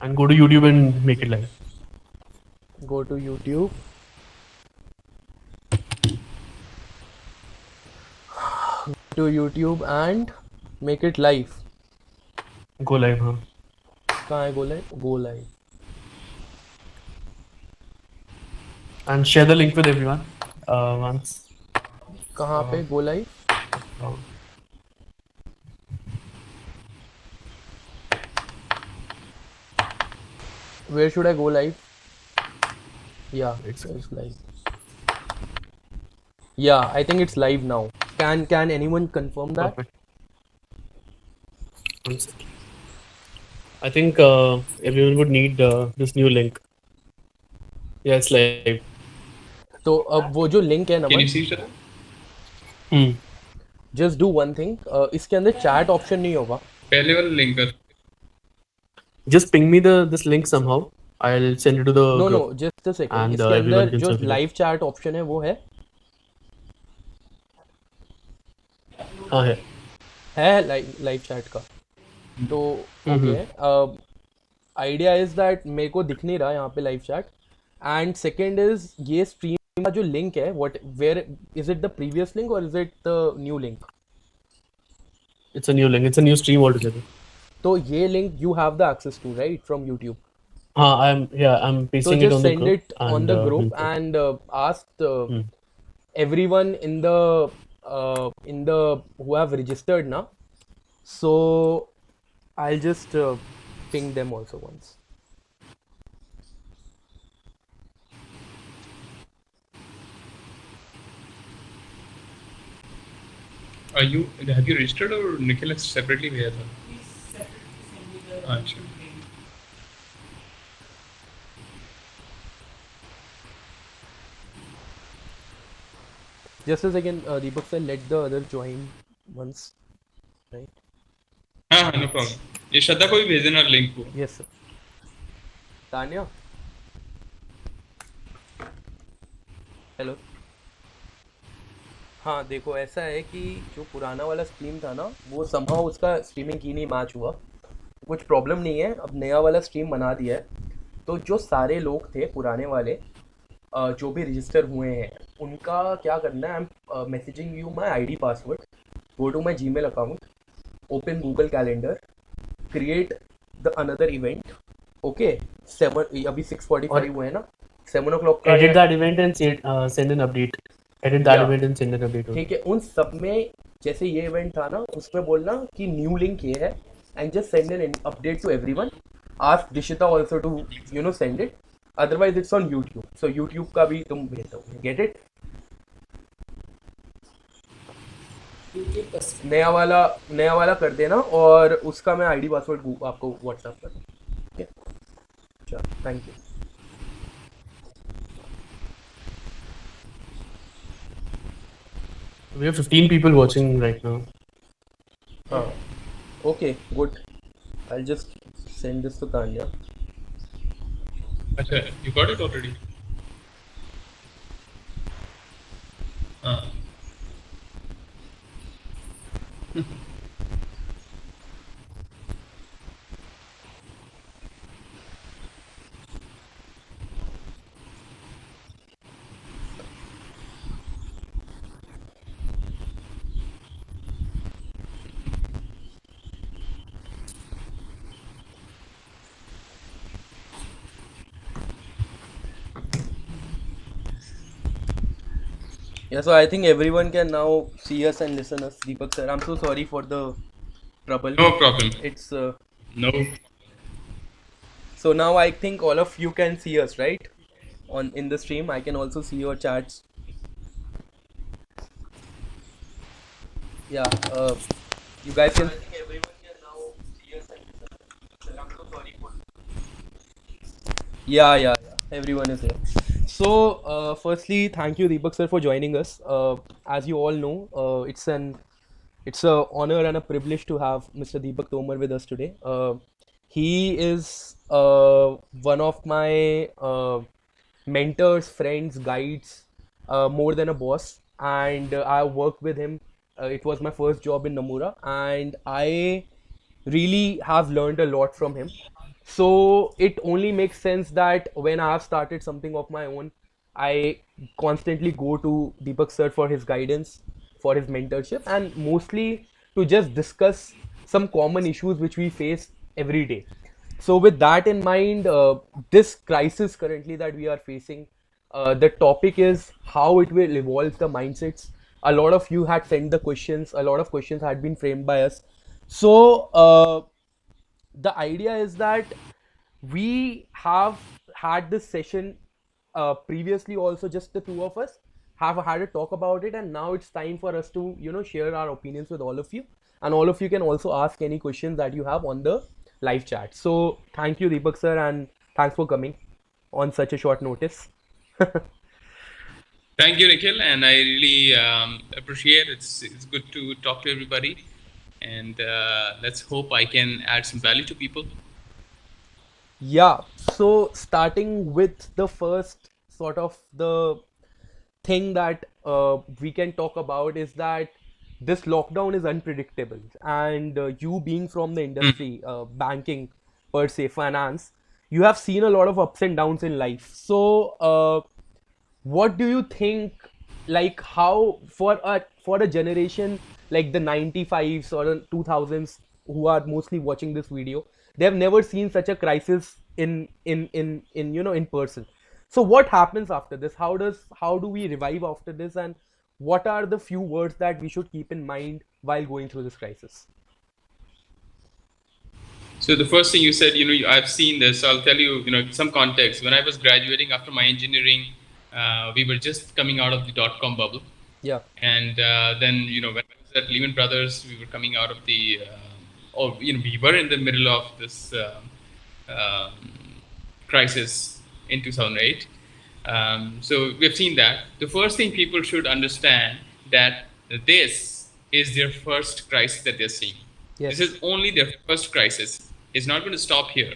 and go to YouTube and make it live. Go to YouTube. To YouTube and make it live. Go live, huh? कहाँ है go live? Go live. And share the link with everyone. Once. कहाँ Uh, पे go live? uh, Where should I go live? Yeah, it's it's live. Yeah, I think it's live now. Can anyone confirm that? perfect. One second. I think everyone would need this new link. Yeah, it's live. तो अब वो जो link है Can you Naman, see each other? Hmm. Just do one thing, इसके अंदर chat option नहीं होगा. पहले वाला लिंक कर. Just ping me this link somehow. I'll send it to the no no group, just a second, and इसके everyone अंदर can जो circle it. Live chat option है वो है हाँ है. लाइव चैट का. तो ओके, आइडिया इज दैट मेरे को दिख नहीं रहा यहाँ पे live chat. And second is ये स्ट्रीम का जो लिंक है, what where is it, the previous link or is it the new link? It's a new link. It's a new stream altogether. तो ये link you have the access to right from YouTube. I'm So pasting it just on the send group, it on and the group we'll check. and ask Hmm. everyone in the who have registered now. So I'll just ping them also once. Have you registered or Nikhil has separately भेजा था? अच्छा. Just a second, Deepak sir, let the other join once, right? हाँ हाँ, no problem. ये श्रद्धा को भी भेज देना लिंक को. Yes sir. Tanya, hello. हाँ देखो, ऐसा है कि जो पुराना वाला स्ट्रीम था ना, वो समहाउ उसका स्ट्रीमिंग की नहीं मैच हुआ. कुछ प्रॉब्लम नहीं है, अब नया वाला स्ट्रीम बना दिया है. तो जो सारे लोग थे पुराने वाले, जो भी रजिस्टर हुए हैं, उनका क्या करना है, I am messaging you my I D password. Go to my Gmail account, open Google calendar, create the another event. Okay, 7 अभी 6:45 हुए हैं ना, 7 o'clock का Edit that event and send an update. Edit that Yeah. event and send an update. ठीक है. उन सब में जैसे ये इवेंट था ना, उसमें बोलना कि न्यू लिंक ये है, and just send an update to everyone. Ask Dishita also to send it. Otherwise it's on YouTube, so YouTube का भी तुम भेज दो. Get it? नया वाला कर देना, और उसका मैं आईडी पासवर्ड आपको व्हाट्सएप कर दूँ. ठीक है, चलो, thank you. We have 15 people watching right now. हाँ, okay, good. I just send this to Tanya. अच्छा, you got it already. हाँ. Yeah, so I think everyone can now see us and listen us. Deepak sir, I'm so sorry for the trouble. No problem. It's No. so now I think all of you can see us, right? In the stream, I can also see your chats. Yeah, you guys can. Everyone can now see us and listen us. Sir, I'm so sorry for. Yeah. Everyone is here. So, firstly, thank you, Deepak sir, for joining us. As you all know, it's a honor and a privilege to have Mr. Deepak Tomar with us today. He is one of my mentors, friends, guides, more than a boss, and I worked with him. It was my first job in Namura, and I really have learned a lot from him. So it only makes sense that when I have started something of my own, I constantly go to Deepak sir for his guidance, for his mentorship, and mostly to just discuss some common issues which we face every day. So with that in mind, this crisis currently that we are facing, the topic is how it will evolve the mindsets. A lot of you had sent the questions. A lot of questions had been framed by us. So the idea is that we have had this session previously also, just the two of us have had a talk about it, and now it's time for us to share our opinions with all of you, and all of you can also ask any questions that you have on the live chat. So thank you, Deepak sir, and thanks for coming on such a short notice. Thank you, Nikhil, and I really appreciate it's good to talk to everybody, and let's hope I can add some value to people. Yeah, so starting with the first sort of the thing that we can talk about is that this lockdown is unpredictable, and you being from the Mm. industry, banking per se, finance, you have seen a lot of ups and downs in life. So what do you think, like how for a generation like the 95s or the 2000s who are mostly watching this video, they have never seen such a crisis in in person. So what happens after this? How do we revive after this, and what are the few words that we should keep in mind while going through this crisis? So the first thing you said, I've seen this. I'll tell you, some context. When I was graduating after my engineering, we were just coming out of the dot-com bubble. Yeah. And then, when I was at Lehman Brothers, we were coming out of we were in the middle of this um, crisis in 2008. So we've seen that. The first thing people should understand that this is their first crisis that they're seeing. This Yes. is only their first crisis. It's not going to stop here,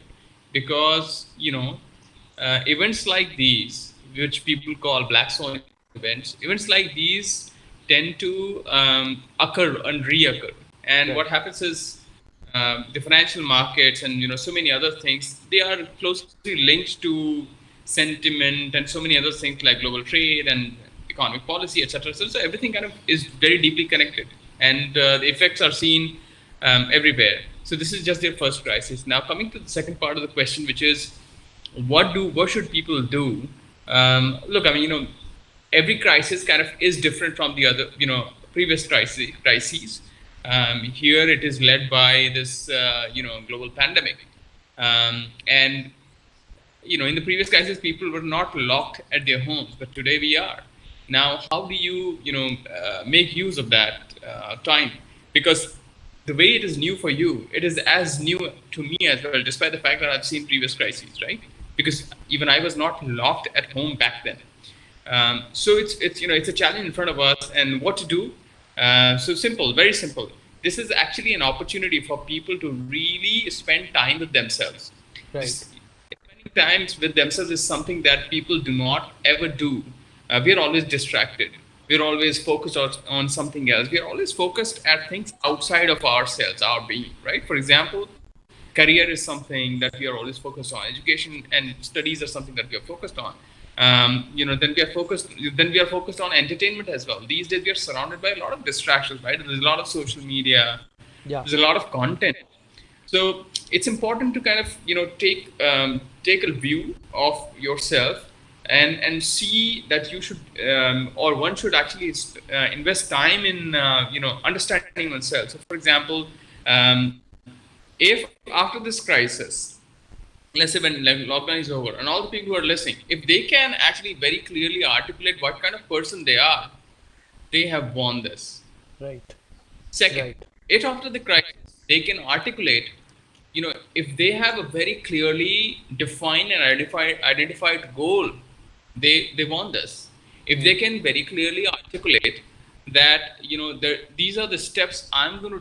because events like these, which people call black swan events like these tend to occur and reoccur. And Right. what happens is, the financial markets and so many other things, they are closely linked to sentiment and so many other things like global trade and economic policy, etc. So everything kind of is very deeply connected, and the effects are seen everywhere. So this is just their first crisis. Now coming to the second part of the question, which is what should people do? Look, I mean, every crisis kind of is different from the other, previous crises. Here it is led by this, global pandemic, and in the previous crisis, people were not locked at their homes, but today we are. Now, how do you, make use of that time? Because the way it is new for you, it is as new to me as well, despite the fact that I've seen previous crises, right? Because even I was not locked at home back then. So it's a challenge in front of us, and what to do? So simple, very simple. This is actually an opportunity for people to really spend time with themselves. Right. This, spending times with themselves is something that people do not ever do. We're always distracted. We're always focused on something else. We're always focused at things outside of ourselves, our being, right? For example, career is something that we are always focused on. Education and studies are something that we are focused on. Then we are focused on entertainment as well. These days we are surrounded by a lot of distractions, right? There's a lot of social media, Yeah. there's a lot of content. So it's important to kind of take a view of yourself, and see that you should, or one should actually invest time in understanding oneself. So for example, if after this crisis, let's say when lockdown is over, and all the people who are listening, if they can actually very clearly articulate what kind of person they are, they have won this. Right. Second, Right. if after the crisis they can articulate, if they have a very clearly defined and identified goal, they want this. If they can very clearly articulate that, these are the steps I'm going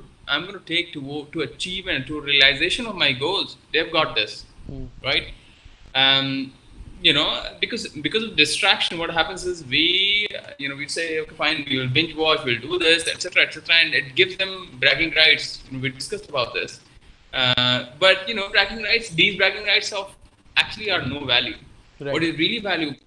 to take to achieve and to realization of my goals, they've got this, Mm. right? Because of distraction, what happens is we say, okay, fine, we will binge watch, we'll do this, etc., etc., and it gives them bragging rights. We discussed about this. But bragging rights, these bragging rights of actually are no value. What Right. is really valuable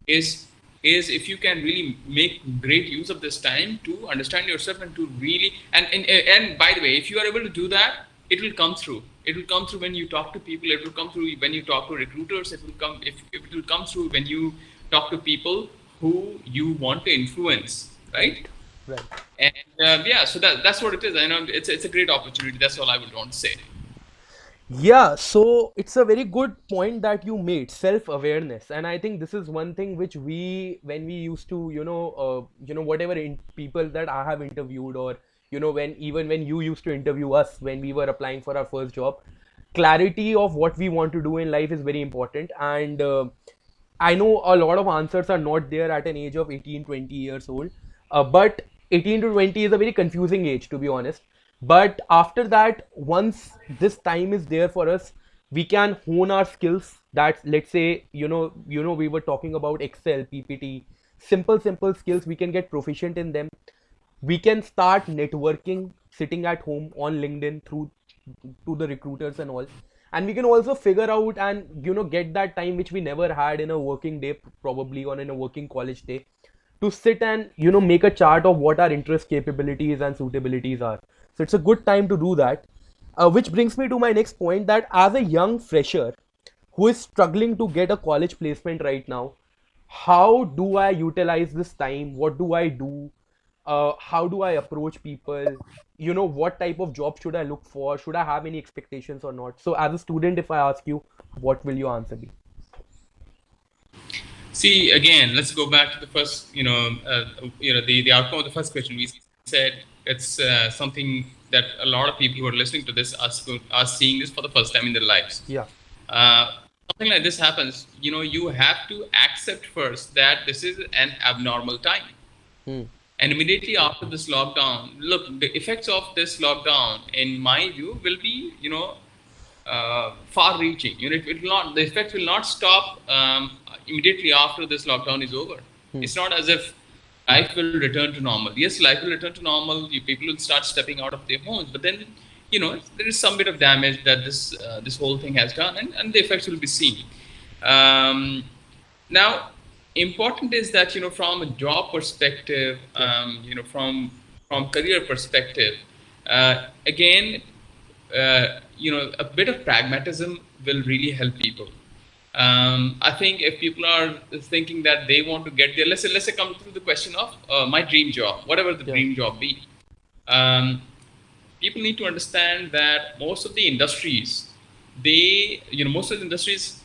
is if you can really make great use of this time to understand yourself and to really and by the way, if you are able to do that, it will come through. It will come through when you talk to people. It will come through when you talk to recruiters. It will come if it will come through when you talk to people who you want to influence, right? Right. Right. And yeah, so that's what it is. I know it's a great opportunity. That's all I would want to say. Yeah, so it's a very good point that you made, self-awareness, and I think this is one thing which when we used to, whatever people that I have interviewed, or when you used to interview us when we were applying for our first job, clarity of what we want to do in life is very important, and I know a lot of answers are not there at an age of 18, 20 years old. But 18 to 20 is a very confusing age, to be honest. But after that, once this time is there for us, we can hone our skills. That, let's say, we were talking about Excel, PPT, simple skills. We can get proficient in them. We can start networking sitting at home on LinkedIn through to the recruiters and all, and we can also figure out and get that time which we never had in a working day, probably, or in a working college day, to sit and make a chart of what our interest, capabilities and suitabilities are. So it's a good time to do that, which brings me to my next point, that as a young fresher who is struggling to get a college placement right now, how do I utilize this time? What do I do? How do I approach people? What type of job should I look for? Should I have any expectations or not? So, as a student, if I ask you, what will your answer be? See, again, let's go back to the first, the outcome of the first question. We said it's something that a lot of people who are listening to this are seeing this for the first time in their lives. Yeah. Uh, Something like this happens, you have to accept first that this is an abnormal time. Hmm. And immediately after this lockdown, look, the effects of this lockdown, in my view, will be, far-reaching. It will not. The effects will not stop immediately after this lockdown is over. Hmm. It's not as if life will return to normal. Yes, life will return to normal. People will start stepping out of their homes, but then there is some bit of damage that this whole thing has done, and the effects will be seen. Um, Now, important is that from a job perspective, Yeah. From career perspective, again, a bit of pragmatism will really help people. I think if people are thinking that they want to get there, let's say come to the question of my dream job, whatever the Yeah. dream job be. Um, People need to understand that most of the industries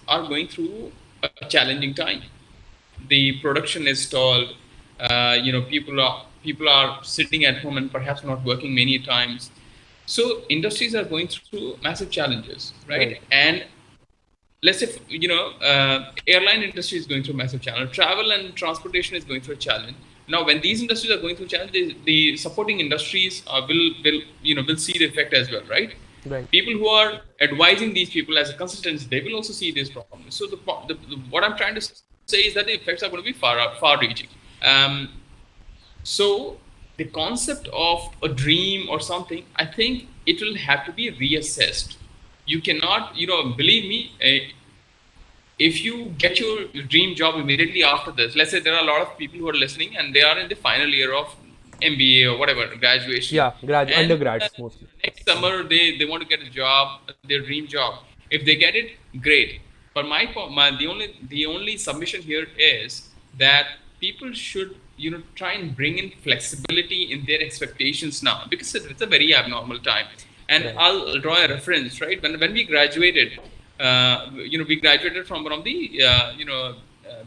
are going through a challenging time. The production is stalled. People are sitting at home and perhaps not working many times. So industries are going through massive challenges, right? Right. And let's say airline industry is going through massive challenge. Travel and transportation is going through a challenge. Now, when these industries are going through challenge, the supporting industries will see the effect as well, right? Right. People who are advising these people as a consultants, they will also see these problems. So what I'm trying to say is that the effects are going to be far-reaching. Um, so the concept of a dream or something, I think it will have to be reassessed. You cannot, believe me, if you get your dream job immediately after this, let's say there are a lot of people who are listening and they are in the final year of MBA or whatever, graduation, Yeah. and Undergrads mostly. next summer they want to get a job, their dream job. If they get it, great. But the only submission here is that people should try and bring in flexibility in their expectations now, because it's a very abnormal time. And Right. I'll draw a reference, right? When we graduated, we graduated from one of the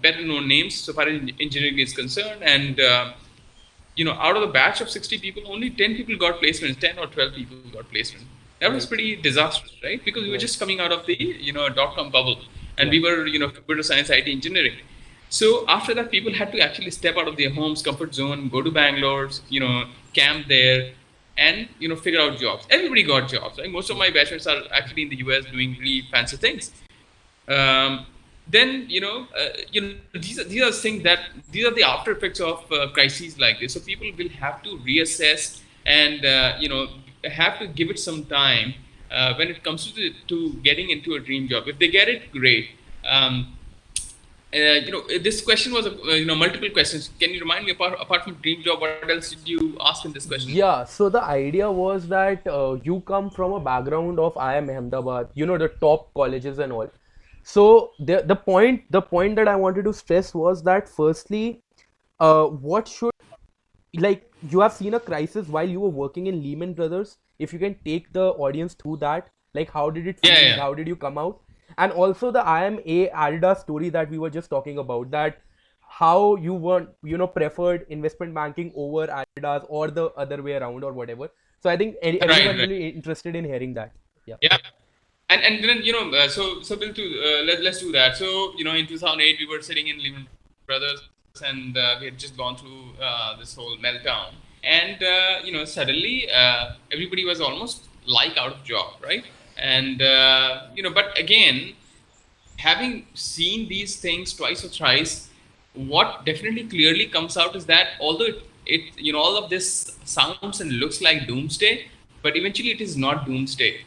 better known names so far as engineering is concerned, and out of the batch of 60 people, only 10 people got placements, 10 or 12 people got placement. That was Right. pretty disastrous, right? Because we were Right. just coming out of the dot-com bubble, and Yeah. we were computer science, IT engineering. So after that, people had to actually step out of their homes, comfort zone, go to Bangalore, camp there, and figure out jobs. Everybody got jobs, right? Most of my batchmates are actually in the US doing really fancy things. um, then these are things that these are the after effects of crises like this. So people will have to reassess and have to give it some time when it comes to getting into a dream job. If they get it, great. This question was multiple questions. Can you remind me, apart from dream job, what else did you ask in this question? Yeah, so the idea was that you come from a background of IIM Ahmedabad, you know, the top colleges and all. So the point that I wanted to stress was that firstly, what should, like, you have seen a crisis while you were working in Lehman Brothers. If you can take the audience through that, like, how did it Yeah, feel? yeah. How did you come out? And also the IMA Adidas story that we were just talking about, that how you weren't, preferred investment banking over Adidas or the other way around or whatever. So I think Right, everyone right. will be interested in hearing that. Yeah. Yeah. And then so Bill, let's do that. So in 2008 we were sitting in Lehman Brothers, and we had just gone through this whole meltdown, and suddenly everybody was almost like out of job, right? And but again, having seen these things twice or thrice, what definitely clearly comes out is that although all of this sounds and looks like doomsday, but eventually it is not doomsday.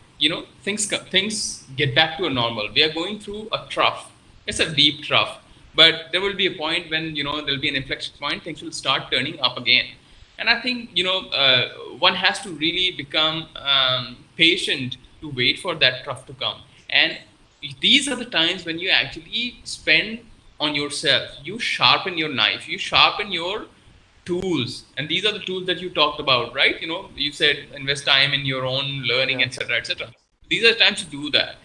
Things get back to a normal. We are going through a trough. It's a deep trough, but there will be a point when there'll be an inflection point. Things will start turning up again. And I think one has to really become patient to wait for that trough to come. And these are the times when you actually spend on yourself. You sharpen your knife, you sharpen your tools, and these are the tools that you talked about, right? You said invest time in your own learning, Yeah. etc., etc. These are the times to do that,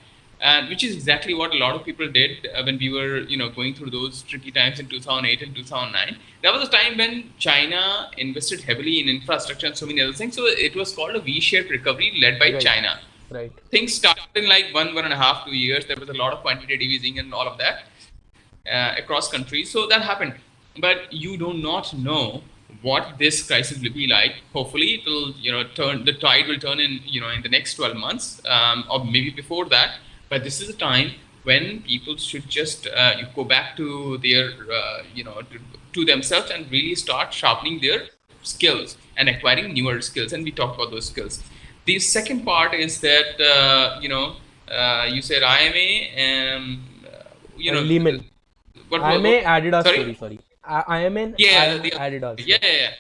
and which is exactly what a lot of people did when we were going through those tricky times in 2008 and 2009. That was a time when China invested heavily in infrastructure and so many other things. So it was called a V-shaped recovery led by Right. China. Right. Things started in like 1.5, 2 years. There was a lot of quantitative easing and all of that across countries. So that happened. But you do not know what this crisis will be like. Hopefully, it will turn. The tide will turn in the next 12 months, or maybe before that. But this is a time when people should just you go back to their to themselves and really start sharpening their skills and acquiring newer skills. And we talked about those skills. The second part is that you said IMA, Lehman. what IMA Adidas sorry. story. Sorry. IMA Yeah, IMA Adidas. yeah, Yeah. yeah, yeah.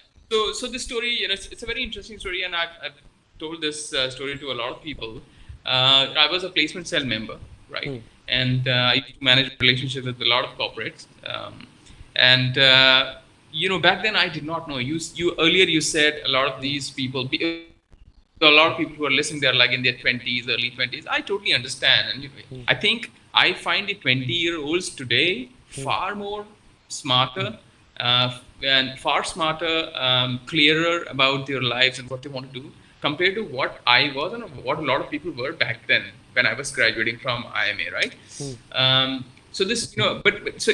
So this story, it's a very interesting story, and I've told this story to a lot of people. I was a placement cell member, right? Hmm. And I used to manage relationships with a lot of corporates. And back then I did not know. You earlier you said a lot of Hmm. these people, a lot of people who are listening, they're like in their 20s, early 20s. I totally understand, and I Hmm. think I find the 20-year-olds today Hmm. far more smarter, and far smarter, clearer about their lives and what they want to do compared to what I was and what a lot of people were back then when I was graduating from IMA, right? Hmm. So this, but so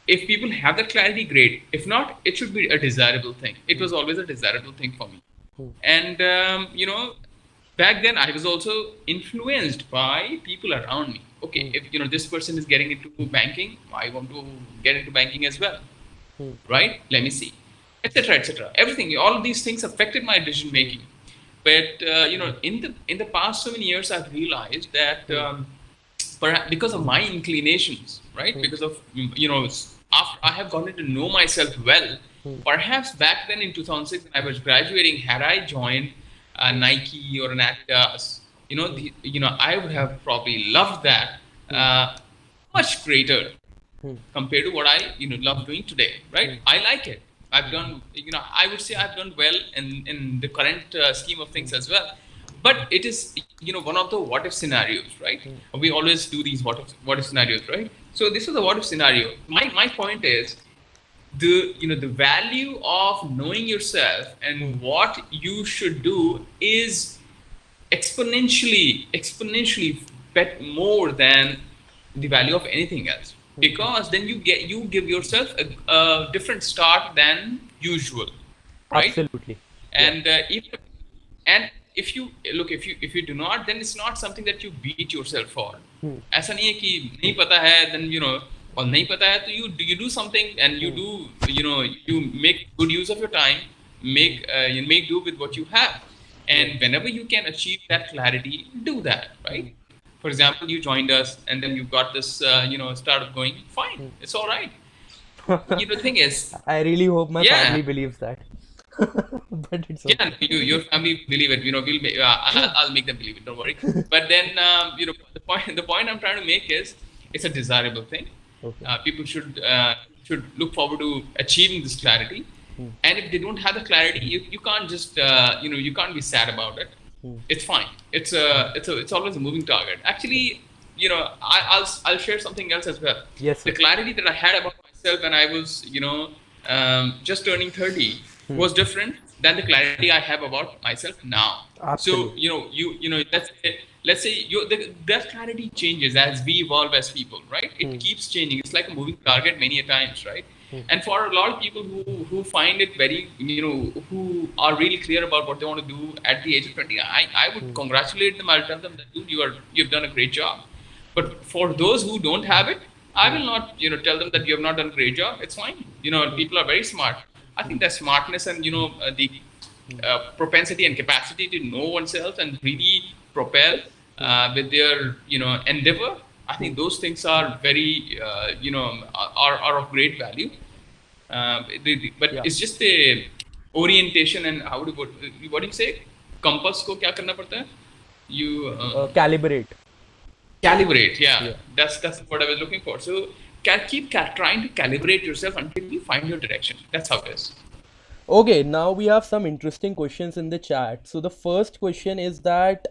if people have that clarity, great. If not, it should be a desirable thing. It Hmm. was always a desirable thing for me. Hmm. And back then I was also influenced by people around me. Okay, Hmm. if this person is getting into banking, I want to get into banking as well, Hmm. right? Let me see, etc., etc. Everything, all of these things affected my decision Hmm. making. But in the past so many years, I've realized that Hmm. perhaps because of my inclinations, right? Hmm. Because of after I have gotten to know myself well, Hmm. perhaps back then in 2006 when I was graduating, had I joined Hmm. Nike or an Adidas, Hmm. I would have probably loved that Hmm. much greater Hmm. compared to what I love doing today, right? Hmm. I like it. I've done, I would say I've done well in the current scheme of Hmm. things as well. But it is one of the what if scenarios, right? Hmm. We always do these what if scenarios, right? So this is a what if scenario. My point is the value of knowing yourself Hmm. and what you should do is exponentially bet more than the value of anything else, Hmm. because then you give yourself a different start than usual, right? Absolutely. Yeah. And if you look, if you do not, then it's not something that you beat yourself for. Hmm. ऐसा नहीं है कि नहीं पता है, then और नहीं पता है तो you do something, and you Hmm. do you make good use of your time, Hmm. make do with what you have. And Right. whenever you can achieve that clarity, do that, right? For example, you joined us and then you got this, started going, fine, it's all right. The thing is, I really hope my yeah, family believes that. But it's yeah, okay. your family will believe it. I'll make them believe it. Don't worry. But then, the point I'm trying to make is, it's a desirable thing. Okay. People should look forward to achieving this clarity. And if they don't have the clarity, you can't just you can't be sad about it. It's fine. It's always a moving target. Actually, I'll share something else as well. Yes, The sir. clarity that I had about myself when I was just turning 30 was different than the clarity I have about myself now. So Absolutely. let's say that clarity changes as we evolve as people, right? It keeps changing. It's like a moving target many a times, right? And for a lot of people who find it very, who are really clear about what they want to do at the age of 20, I would congratulate them. I'll tell them that, dude, you've done a great job. But for those who don't have it, I will not, tell them that you have not done a great job. It's fine. People are very smart. I think that smartness and the propensity and capacity to know oneself and really propel with their endeavor. I think those things are very are of great value. But Yeah. it's just the orientation and how to go. What do you say? Compass को क्या करना पड़ता है? You Calibrate. calibrate. Yeah, Yeah. that's what I was looking for. So trying to calibrate yourself until you find your direction. That's how it is. Okay, now we have some interesting questions in the chat. So the first question is that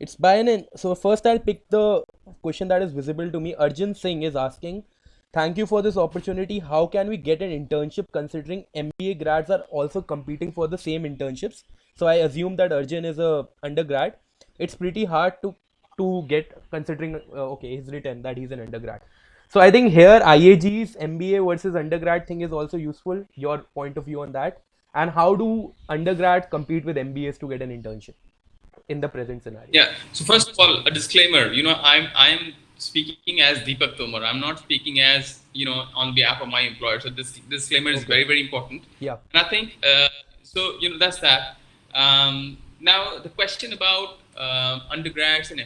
it's by so first I'll pick the question that is visible to me. Arjun Singh is asking, thank you for this opportunity. How can we get an internship considering MBA grads are also competing for the same internships? So I assume that Arjun is a undergrad. It's pretty hard to get considering okay, he's written that he's an undergrad. So I think here IAG's MBA versus undergrad thing is also useful. Your point of view on that, and how do undergrad compete with MBAs to get an internship in the present scenario? Yeah. So first of all, a disclaimer. I'm speaking as Deepak Tomar. I'm not speaking as on behalf of my employer. So this disclaimer is Okay. very, very important. Yeah. And I think so. That's that. Now the question about undergrads and